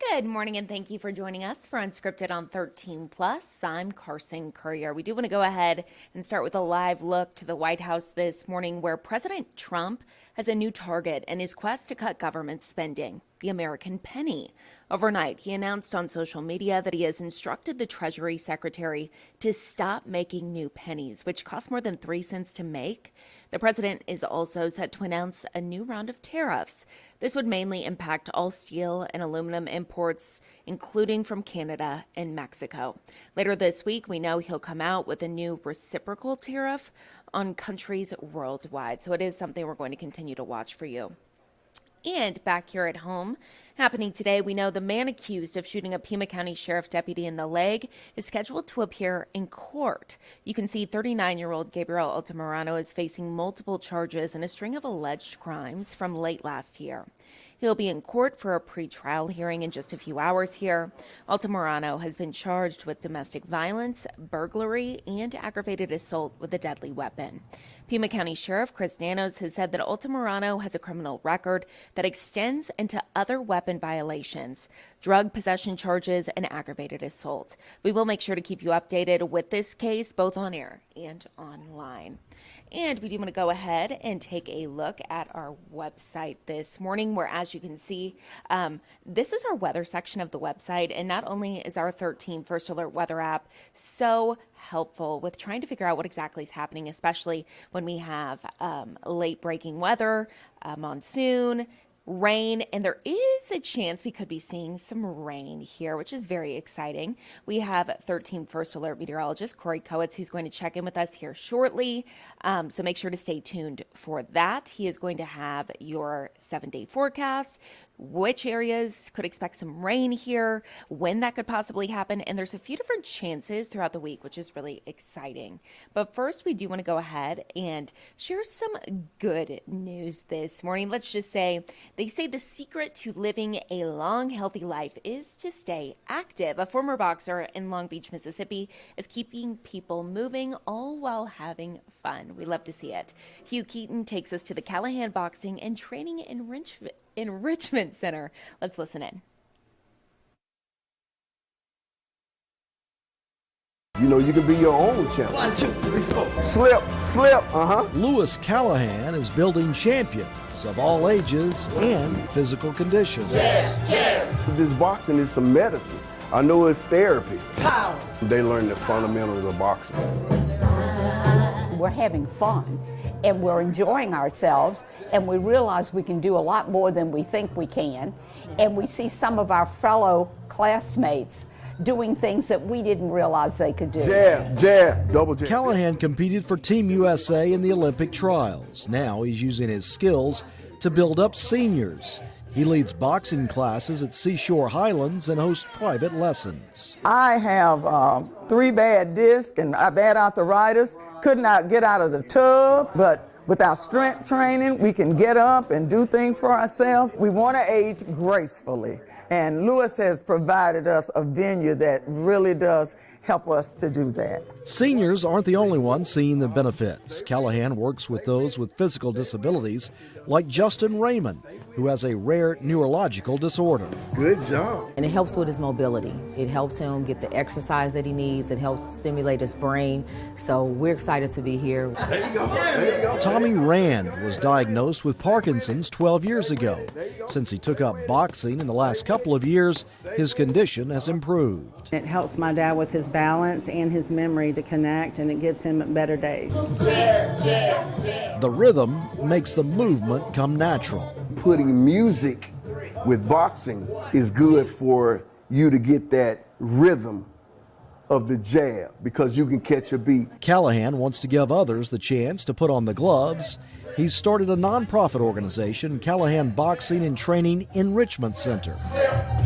Good morning and thank you for joining us for Unscripted on 13 Plus. I'm Carson Courier. We do want to go ahead and start with a live look to the White House this morning, where President Trump has a new target in his quest to cut government spending: the American penny. Overnight, he announced on social media that he has instructed the Treasury Secretary to stop making new pennies, which cost more than 3 cents to make. The president is also set to announce a new round of tariffs. This would mainly impact all steel and aluminum imports, including from Canada and Mexico. Later this week, we know he'll come out with a new reciprocal tariff on countries worldwide. So it is something we're going to continue to watch for you. And back here at home, happening today, we know the man accused of shooting a Pima County Sheriff deputy in the leg is scheduled to appear in court. You can see 39-year-old Gabriel Altamirano is facing multiple charges and a string of alleged crimes from late last year. He'll be in court for a pre-trial hearing in just a few hours here. Altamirano has been charged with domestic violence, burglary, and aggravated assault with a deadly weapon. Pima County Sheriff Chris Nanos has said that Altamirano has a criminal record that extends into other weapon violations, drug possession charges, and aggravated assault. We will make sure to keep you updated with this case, both on air and online. And we do want to go ahead and take a look at our website this morning, where, as you can see, this is our weather section of the website. And not only is our 13 First Alert weather app so helpful with trying to figure out what exactly is happening, especially when we have late breaking weather, monsoon, rain, and there is a chance we could be seeing some rain here, which is very exciting. We have 13 First Alert meteorologist Corey Kowitz, who's going to check in with us here shortly. So make sure to stay tuned for that. He is going to have your 7-day forecast, which areas could expect some rain here, when that could possibly happen, and there's a few different chances throughout the week, which is really exciting. But first, we do want to go ahead and share some good news this morning. Let's just say, they say the secret to living a long, healthy life is to stay active. A former boxer in Long Beach, Mississippi, is keeping people moving, all while having fun. We love to see it. Hugh Keaton takes us to the Callahan Boxing and Training Enrichment Center. Let's listen in. You know, you can be your own champion. 1, 2, 3, 4. Slip. Lewis Callahan is building champions of all ages and physical conditions. This boxing is some medicine. I know it's therapy. Power. They learn the fundamentals of boxing. We're having fun and we're enjoying ourselves, and we realize we can do a lot more than we think we can, and we see some of our fellow classmates doing things that we didn't realize they could do. Jab, double jab. Callahan competed for Team USA in the Olympic trials. Now he's using his skills to build up seniors. He leads boxing classes at Seashore Highlands and hosts private lessons. I have 3 bad discs and bad arthritis. Could not get out of the tub, but with our strength training, we can get up and do things for ourselves. We want to age gracefully, and Lewis has provided us a venue that really does help us to do that. Seniors aren't the only ones seeing the benefits. Callahan works with those with physical disabilities, like Justin Raymond, who has a rare neurological disorder. Good job. And it helps with his mobility. It helps him get the exercise that he needs. It helps stimulate his brain. So we're excited to be here. There you go. Tommy Rand was diagnosed with Parkinson's 12 years ago. Since he took up boxing in the last couple of years, his condition has improved. It helps my dad with his balance and his memory to connect, and it gives him better days. The rhythm makes the movement come natural. Putting music with boxing is good for you to get that rhythm of the jab, because you can catch a beat. Callahan wants to give others the chance to put on the gloves. He's started a nonprofit organization, Callahan Boxing and Training Enrichment Center.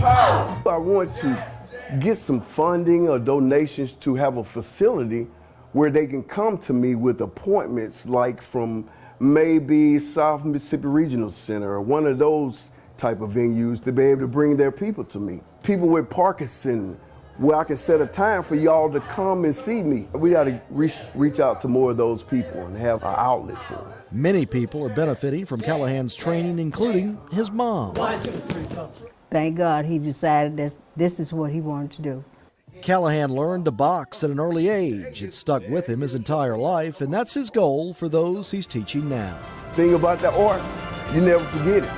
I want to get some funding or donations to have a facility where they can come to me with appointments, like from maybe South Mississippi Regional Center or one of those type of venues, to be able to bring their people to me. People with Parkinson, where I can set a time for y'all to come and see me. We got to reach out to more of those people and have an outlet for them. Many people are benefiting from Callahan's training, including his mom. 1, 2, 3, 4. thank God he decided this is what he wanted to do. Callahan learned to box at an early age. It stuck with him his entire life, and that's his goal for those he's teaching now. Thing about the art, you never forget it.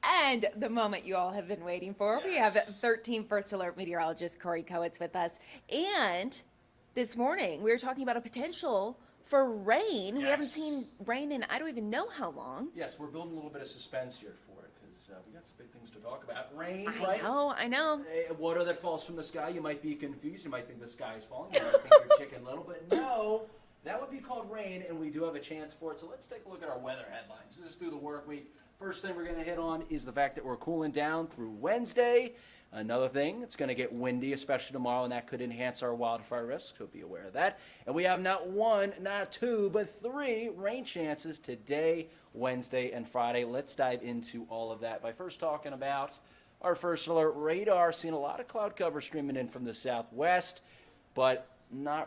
And the moment you all have been waiting for. We have 13 First Alert meteorologist Corey Kowitz with us. And this morning, we were talking about a potential for rain. We haven't seen rain in I don't even know how long. Yes, we're building a little bit of suspense here for it because we got some big things to talk about. Rain, I know, I know. Water that falls from the sky. You might be confused. You might think the sky is falling. You might think you're Chicken Little, but no, that would be called rain, and we do have a chance for it. So let's take a look at our weather headlines. This is through the work week. First thing we're going to hit on is the fact that we're cooling down through Wednesday. Another thing, it's going to get windy, especially tomorrow, and that could enhance our wildfire risk, so be aware of that. And we have not one, not two, but 3 rain chances today, Wednesday, and Friday. Let's dive into all of that by first talking about our First Alert radar. Seeing a lot of cloud cover streaming in from the southwest, but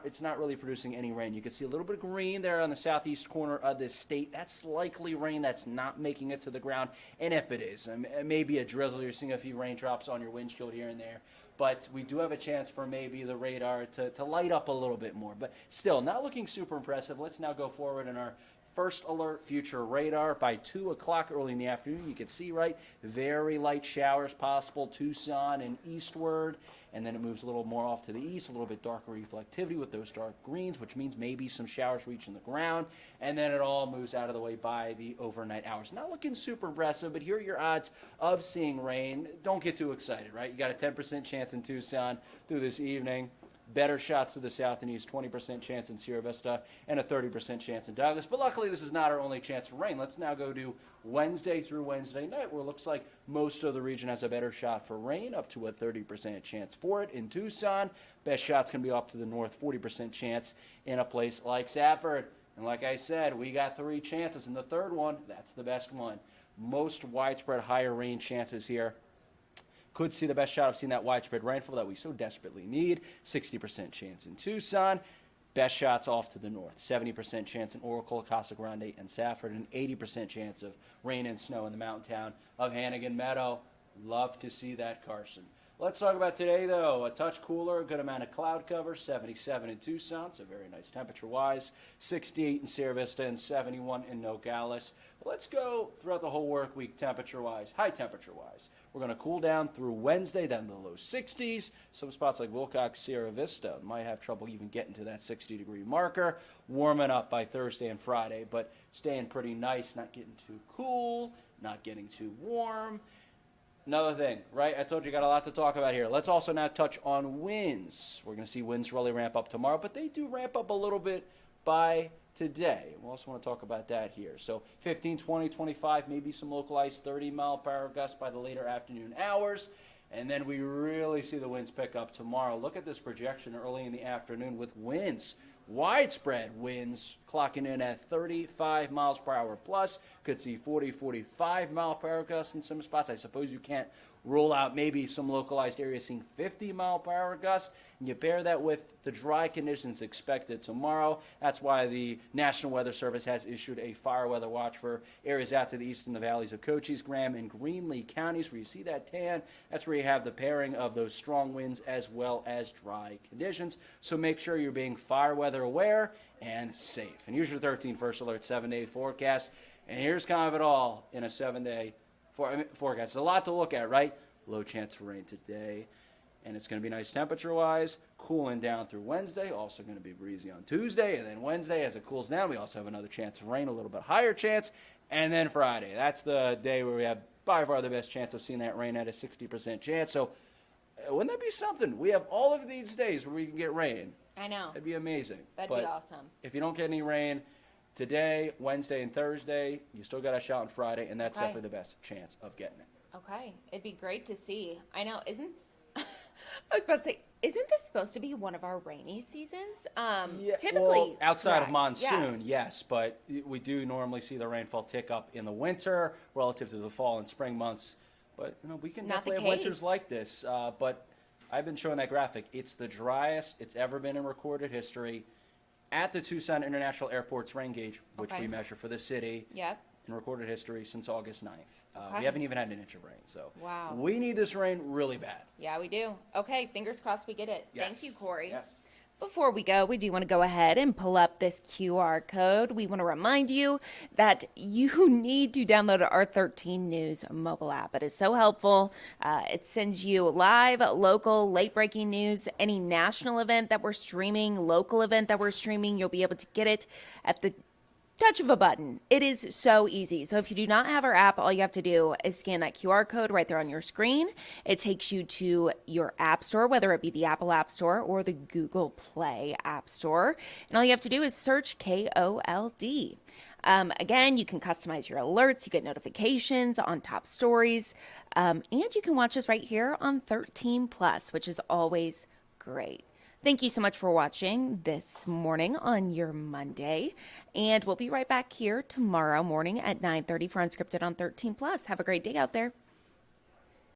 it's not really producing any rain. You can see a little bit of green there on the southeast corner of this state. That's likely rain that's not making it to the ground. And if it is, maybe a drizzle. You're seeing a few raindrops on your windshield here and there. But we do have a chance for maybe the radar to light up a little bit more. But still, not looking super impressive. Let's now go forward in our First Alert future radar. By 2 o'clock early in the afternoon, you can see, right, very light showers possible, Tucson and eastward. And then it moves a little more off to the east, a little bit darker reflectivity with those dark greens, which means maybe some showers reaching the ground. And then it all moves out of the way by the overnight hours. Not looking super impressive, but here are your odds of seeing rain. Don't get too excited, right? You got a 10% chance in Tucson through this evening. Better shots to the south and east, 20% chance in Sierra Vista, and a 30% chance in Douglas. But luckily, this is not our only chance for rain. Let's now go to Wednesday through Wednesday night, where it looks like most of the region has a better shot for rain, up to a 30% chance for it. In Tucson, best shot's going to be up to the north, 40% chance in a place like Safford. And like I said, we got 3 chances, and the third one, that's the best one. Most widespread higher rain chances here. Could see the best shot of seeing that widespread rainfall that we so desperately need. 60% chance in Tucson. Best shots off to the north. 70% chance in Oracle, Casa Grande, and Safford. And 80% chance of rain and snow in the mountain town of Hannigan Meadow. Love to see that, Carson. Let's talk about today, though. A touch cooler, a good amount of cloud cover. 77 in Tucson, so very nice temperature-wise. 68 in Sierra Vista and 71 in Nogales. Let's go throughout the whole work week temperature-wise, high temperature-wise. We're going to cool down through Wednesday, then the low 60s. Some spots like Wilcox, Sierra Vista might have trouble even getting to that 60-degree marker. Warming up by Thursday and Friday, but staying pretty nice, not getting too cool, not getting too warm. Another thing, right? I told you got a lot to talk about here. Let's also now touch on winds. We're going to see winds really ramp up tomorrow, but they do ramp up a little bit by today. We also want to talk about that here. So 15, 20, 25, maybe some localized 30-mile-per-hour gusts by the later afternoon hours. And then we really see the winds pick up tomorrow. Look at this projection early in the afternoon with winds. Widespread winds clocking in at 35 miles per hour plus. Could see 40, 45 mile per hour gusts in some spots. I suppose you can't rule out maybe some localized areas seeing 50 mile per hour gusts. And you pair that with the dry conditions expected tomorrow. That's why the National Weather Service has issued a fire weather watch for areas out to the east in the valleys of Cochise, Graham, and Greenlee counties, where you see that tan. That's where you have the pairing of those strong winds as well as dry conditions. So make sure you're being fire weather aware and safe. And here's your 13 First Alert 7-day forecast. And here's kind of it all in a 7-day forecast. It's a lot to look at, right? Low chance for rain today. And it's going to be nice temperature-wise, cooling down through Wednesday. Also going to be breezy on Tuesday. And then Wednesday, as it cools down, we also have another chance of rain, a little bit higher chance. And then Friday, that's the day where we have by far the best chance of seeing that rain at a 60% chance. So wouldn't that be something? We have all of these days where we can get rain. I know. That'd be amazing. That'd be awesome. If you don't get any rain today, Wednesday, and Thursday, you still got a shot on Friday, and that's definitely the best chance of getting it. Okay. It'd be great to see. I know. I was about to say, isn't this supposed to be one of our rainy seasons? Yeah, Typically. well, outside of correct, monsoon, yes, but we do normally see the rainfall tick up in the winter relative to the fall and spring months. But, we can Not the definitely have winters case. like this. But I've been showing that graphic. It's the driest it's ever been in recorded history. at the Tucson International Airport's rain gauge, which Okay. we measure for the city Yep. in recorded history since August 9th. Okay. We haven't even had an inch of rain, so Wow. we need this rain really bad. Yeah, we do. Okay, fingers crossed we get it. Yes. Thank you, Corey. Yes. Before we go, we do want to go ahead and pull up this QR code. We want to remind you that you need to download our 13 News mobile app. It is so helpful. It sends you live, local, late breaking news, any national event that we're streaming, local event that we're streaming. You'll be able to get it at the touch of a button. It is so easy. So if you do not have our app, all you have to do is scan that QR code right there on your screen. It takes you to your app store, whether it be the Apple App Store or the Google Play App Store. And all you have to do is search KOLD. Again, you can customize your alerts. You get notifications on top stories. And you can watch us right here on 13 Plus, which is always great. Thank you so much for watching this morning on your Monday. And we'll be right back here tomorrow morning at 9:30 for Unscripted on 13 Plus. Have a great day out there.